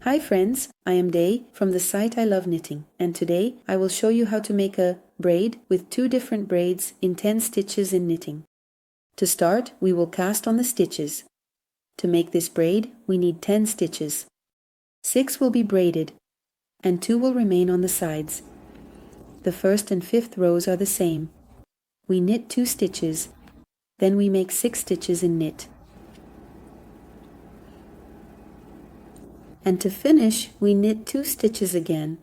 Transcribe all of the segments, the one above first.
Hi friends, I am Day from the site I Love Knitting, and today I will show you how to make a braid with 2 different braids in 10 stitches in knitting. To start, we will cast on the stitches. To make this braid, we need 10 stitches. 6 will be braided, and 2 will remain on the sides. The first and 5th rows are the same. We knit 2 stitches, then we make 6 stitches in knit. And to finish, we knit 2 stitches again.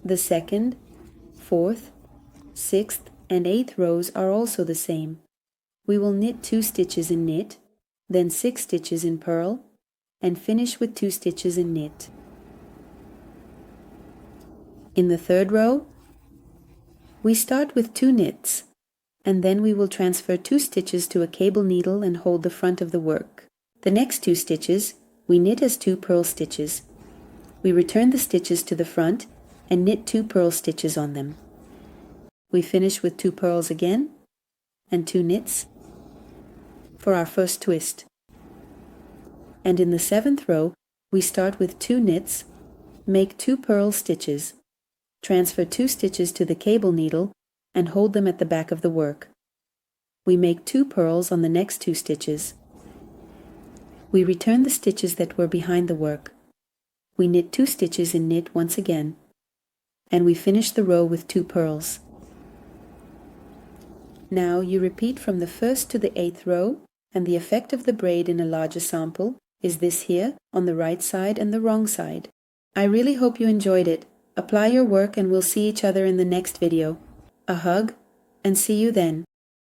The 2nd, 4th, 6th, and 8th rows are also the same. We will knit 2 stitches in knit, then 6 stitches in purl, and finish with 2 stitches in knit. In the 3rd row, we start with 2 knits, and then we will transfer 2 stitches to a cable needle and hold the front of the work. The next 2 stitches, we knit as 2 purl stitches. We return the stitches to the front and knit 2 purl stitches on them. We finish with 2 purls again and 2 knits for our first twist. And in the 7th row, we start with 2 knits, make 2 purl stitches, transfer 2 stitches to the cable needle and hold them at the back of the work. We make 2 purls on the next 2 stitches. We return the stitches that were behind the work. We knit 2 stitches in knit once again, and we finish the row with 2 purls. Now you repeat from the 1st to the 8th row, and the effect of the braid in a larger sample is this here on the right side and the wrong side. I really hope you enjoyed it. Apply your work and we'll see each other in the next video. A hug, and see you then.